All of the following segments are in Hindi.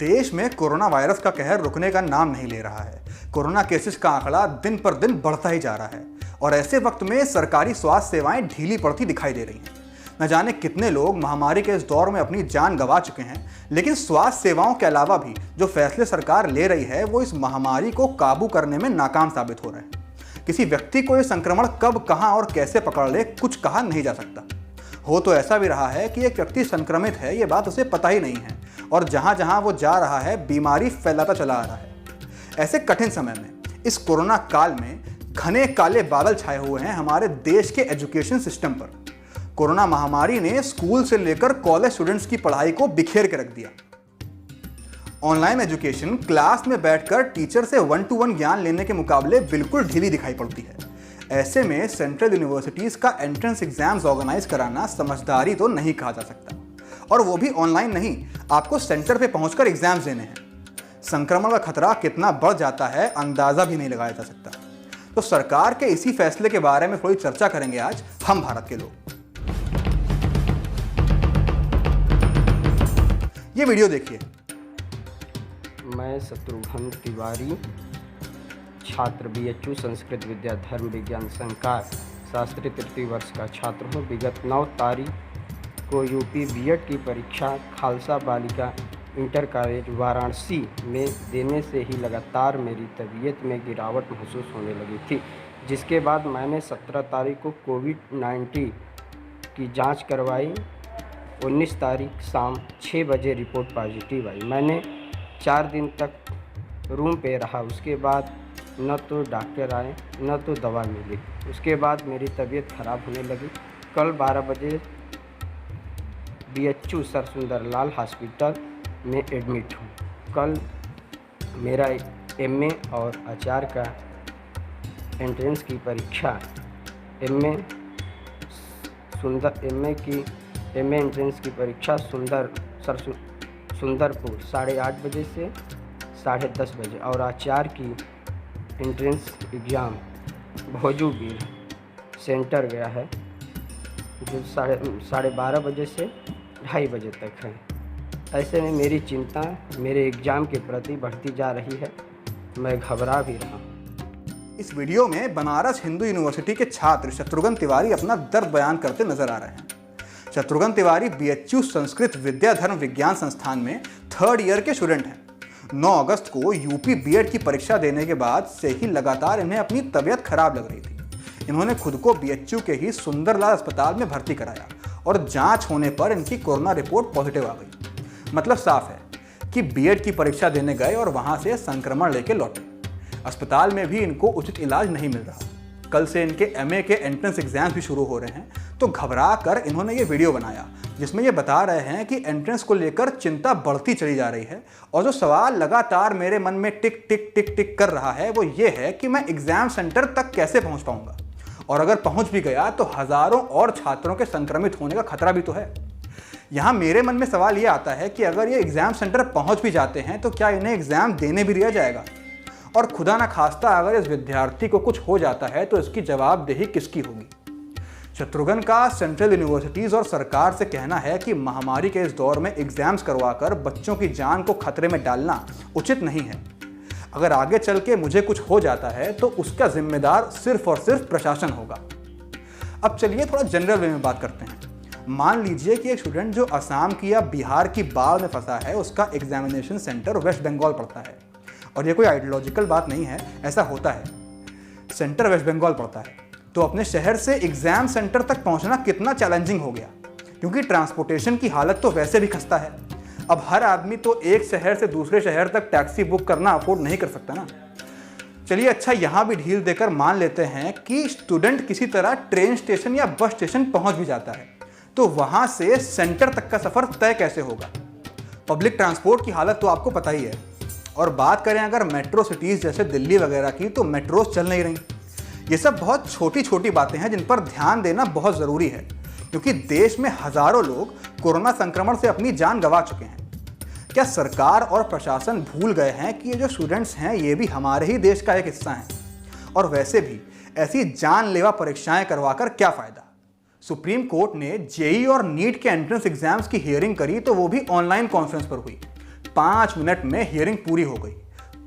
देश में कोरोना वायरस का कहर रुकने का नाम नहीं ले रहा है। कोरोना केसेस का आंकड़ा दिन पर दिन बढ़ता ही जा रहा है और ऐसे वक्त में सरकारी स्वास्थ्य सेवाएं ढीली पड़ती दिखाई दे रही हैं। न जाने कितने लोग महामारी के इस दौर में अपनी जान गंवा चुके हैं, लेकिन स्वास्थ्य सेवाओं के अलावा भी जो फैसले सरकार ले रही है वो इस महामारी को काबू करने में नाकाम साबित हो रहे हैं। किसी व्यक्ति को ये संक्रमण कब, कहां और कैसे पकड़ ले कुछ कहा नहीं जा सकता। हो तो ऐसा भी रहा है कि एक व्यक्ति संक्रमित है ये बात उसे पता ही नहीं है और जहां जहां वो जा रहा है बीमारी फैलाता चला आ रहा है। ऐसे कठिन समय में, इस कोरोना काल में घने काले बादल छाए हुए हैं हमारे देश के एजुकेशन सिस्टम पर। कोरोना महामारी ने स्कूल से लेकर कॉलेज स्टूडेंट्स की पढ़ाई को बिखेर के रख दिया। ऑनलाइन एजुकेशन क्लास में बैठकर टीचर से 1-to-1 ज्ञान लेने के मुकाबले बिल्कुल ढीली दिखाई पड़ती है। ऐसे में सेंट्रल यूनिवर्सिटीज का एंट्रेंस एग्जाम्स ऑर्गेनाइज कराना समझदारी तो नहीं कहा जा सकता, और वो भी ऑनलाइन नहीं, आपको सेंटर पे पहुंचकर एग्जाम्स देने हैं। संक्रमण का खतरा कितना बढ़ जाता है अंदाजा भी नहीं लगाया जा सकता। तो सरकार के इसी फैसले के बारे में थोड़ी चर्चा करेंगे आज हम भारत के लोग। ये वीडियो देखिए। मैं शत्रुघ्न तिवारी, छात्र BHU संस्कृत विद्या धर्म विज्ञान संकाय शास्त्री तृतीय वर्ष का छात्र हूँ। विगत 9 तारीख को यूपी B.Ed की परीक्षा खालसा बालिका इंटर कॉलेज वाराणसी में देने से ही लगातार मेरी तबीयत में गिरावट महसूस होने लगी थी, जिसके बाद मैंने 17 तारीख को कोविड-19 की जांच करवाई। 19 तारीख शाम 6 बजे रिपोर्ट पॉजिटिव आई। मैंने 4 दिन तक रूम पे रहा। उसके बाद न तो डॉक्टर आए न तो दवा मिली। उसके बाद मेरी तबीयत खराब होने लगी। कल 12 बजे BHU सर सुंदरलाल हॉस्पिटल में एडमिट हूँ। कल मेरा MA और आचार्य का एंट्रेंस की परीक्षा MA एंट्रेंस की परीक्षा सुंदरपुर 8:30 बजे से 10:30 बजे और आचार्य की एंट्रेंस एग्ज़ाम भोजूबीर सेंटर गया है, जो 12:30 बजे से 2:30 बजे तक है। ऐसे में मेरी चिंता मेरे एग्ज़ाम के प्रति बढ़ती जा रही है। मैं घबरा भी रहा हूँ। इस वीडियो में बनारस हिंदू यूनिवर्सिटी के छात्र शत्रुघ्न तिवारी अपना दर्द बयान करते नजर आ रहे हैं। शत्रुघ्न तिवारी BHU संस्कृत विद्या धर्म विज्ञान संस्थान में 3rd ईयर के स्टूडेंट हैं। 9 अगस्त को यूपी B.Ed की परीक्षा देने के बाद से ही लगातार इन्हें अपनी तबीयत खराब लग रही थी। इन्होंने खुद को BHU के ही सुंदरलाल अस्पताल में भर्ती कराया और जांच होने पर इनकी कोरोना रिपोर्ट पॉजिटिव आ गई। मतलब साफ है कि B.Ed की परीक्षा देने गए और वहां से संक्रमण लेके लौटे। अस्पताल में भी इनको उचित इलाज नहीं मिल रहा। कल से इनके MA के एंट्रेंस एग्जाम्स भी शुरू हो रहे हैं, तो घबरा कर इन्होंने ये वीडियो बनाया जिसमें ये बता रहे हैं कि एंट्रेंस को लेकर चिंता बढ़ती चली जा रही है और जो सवाल लगातार मेरे मन में टिक टिक टिक टिक कर रहा है वो ये है कि मैं एग्जाम सेंटर तक कैसे पहुंच पाऊंगा, और अगर पहुंच भी गया तो हजारों और छात्रों के संक्रमित होने का खतरा भी तो है। यहाँ मेरे मन में सवाल ये आता है कि अगर ये एग्जाम सेंटर पहुंच भी जाते हैं तो क्या इन्हें एग्जाम देने भी दिया जाएगा, और खुदा ना खास्ता अगर इस विद्यार्थी को कुछ हो जाता है तो इसकी जवाबदेही किसकी होगी। शत्रुघ्न का सेंट्रल यूनिवर्सिटीज और सरकार से कहना है कि महामारी के इस दौर में एग्जाम्स करवाकर बच्चों की जान को खतरे में डालना उचित नहीं है। अगर आगे चल के मुझे कुछ हो जाता है तो उसका जिम्मेदार सिर्फ और सिर्फ प्रशासन होगा। अब चलिए थोड़ा जनरल वे में बात करते हैं। मान लीजिए कि एक स्टूडेंट जो असम की या बिहार की बाढ़ में फंसा है, उसका एग्जामिनेशन सेंटर वेस्ट बंगाल पड़ता है, और ये कोई आइडियोलॉजिकल बात नहीं है, ऐसा होता है। सेंटर वेस्ट बंगाल पड़ता है तो अपने शहर से एग्जाम सेंटर तक पहुंचना कितना चैलेंजिंग हो गया, क्योंकि ट्रांसपोर्टेशन की हालत तो वैसे भी खस्ता है। अब हर आदमी तो एक शहर से दूसरे शहर तक टैक्सी बुक करना अफोर्ड नहीं कर सकता ना। चलिए अच्छा, यहाँ भी ढील देकर मान लेते हैं कि स्टूडेंट किसी तरह ट्रेन स्टेशन या बस स्टेशन पहुंच भी जाता है, तो वहां से सेंटर तक का सफर तय कैसे होगा। पब्लिक ट्रांसपोर्ट की हालत तो आपको पता ही है, और बात करें अगर मेट्रो सिटीज़ जैसे दिल्ली वगैरह की, तो मेट्रोज चल नहीं रही। ये सब बहुत छोटी छोटी बातें हैं जिन पर ध्यान देना बहुत ज़रूरी है, क्योंकि देश में हज़ारों लोग कोरोना संक्रमण से अपनी जान गंवा चुके हैं। क्या सरकार और प्रशासन भूल गए हैं कि ये जो स्टूडेंट्स हैं ये भी हमारे ही देश का एक हिस्सा हैं? और वैसे भी ऐसी जानलेवा परीक्षाएं करवाकर क्या फ़ायदा। सुप्रीम कोर्ट ने JEE और नीट के एंट्रेंस एग्जाम्स की हियरिंग करी, तो वो भी ऑनलाइन कॉन्फ्रेंस पर हुई। 5 मिनट में हियरिंग पूरी हो गई।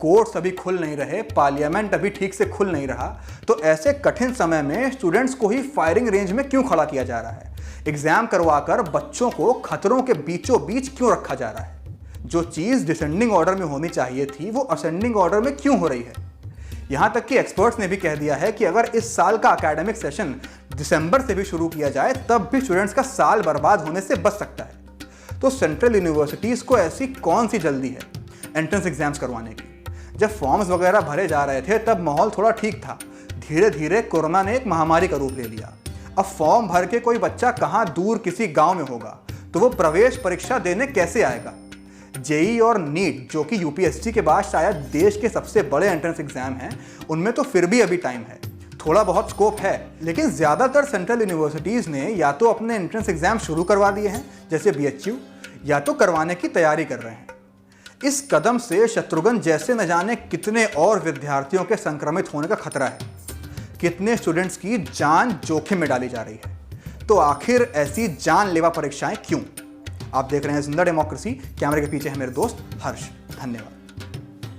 कोर्ट्स अभी खुल नहीं रहे, पार्लियामेंट अभी ठीक से खुल नहीं रहा, तो ऐसे कठिन समय में स्टूडेंट्स को ही फायरिंग रेंज में क्यों खड़ा किया जा रहा है? एग्जाम करवाकर बच्चों को खतरों के बीचों बीच क्यों रखा जा रहा है? जो चीज़ डिसेंडिंग ऑर्डर में होनी चाहिए थी वो असेंडिंग ऑर्डर में क्यों हो रही है? यहाँ तक कि एक्सपर्ट्स ने भी कह दिया है कि अगर इस साल का एकेडमिक सेशन दिसंबर से भी शुरू किया जाए तब भी स्टूडेंट्स का साल बर्बाद होने से बच सकता है। तो सेंट्रल यूनिवर्सिटीज़ को ऐसी कौन सी जल्दी है एंट्रेंस एग्जाम्स करवाने की? जब फॉर्म्स वगैरह भरे जा रहे थे तब माहौल थोड़ा ठीक था। धीरे धीरे कोरोना ने एक महामारी का रूप ले लिया। अब फॉर्म भर के कोई बच्चा कहाँ दूर किसी गांव में होगा तो वो प्रवेश परीक्षा देने कैसे आएगा? जेई और नीट जो कि यूपीएससी के बाद शायद देश के सबसे बड़े एंट्रेंस एग्जाम हैं, उनमें तो फिर भी अभी टाइम है, थोड़ा बहुत स्कोप है। लेकिन ज़्यादातर सेंट्रल यूनिवर्सिटीज़ ने या तो अपने एंट्रेंस एग्जाम शुरू करवा दिए हैं जैसे बीएचयू, या तो करवाने की तैयारी कर रहे हैं। इस कदम से शत्रुघ्न जैसे न जाने कितने और विद्यार्थियों के संक्रमित होने का खतरा है, कितने स्टूडेंट्स की जान जोखिम में डाली जा रही है। तो आखिर ऐसी जानलेवा परीक्षाएं क्यों? आप देख रहे हैं जिंदा डेमोक्रेसी। कैमरे के पीछे है मेरे दोस्त हर्ष। धन्यवाद।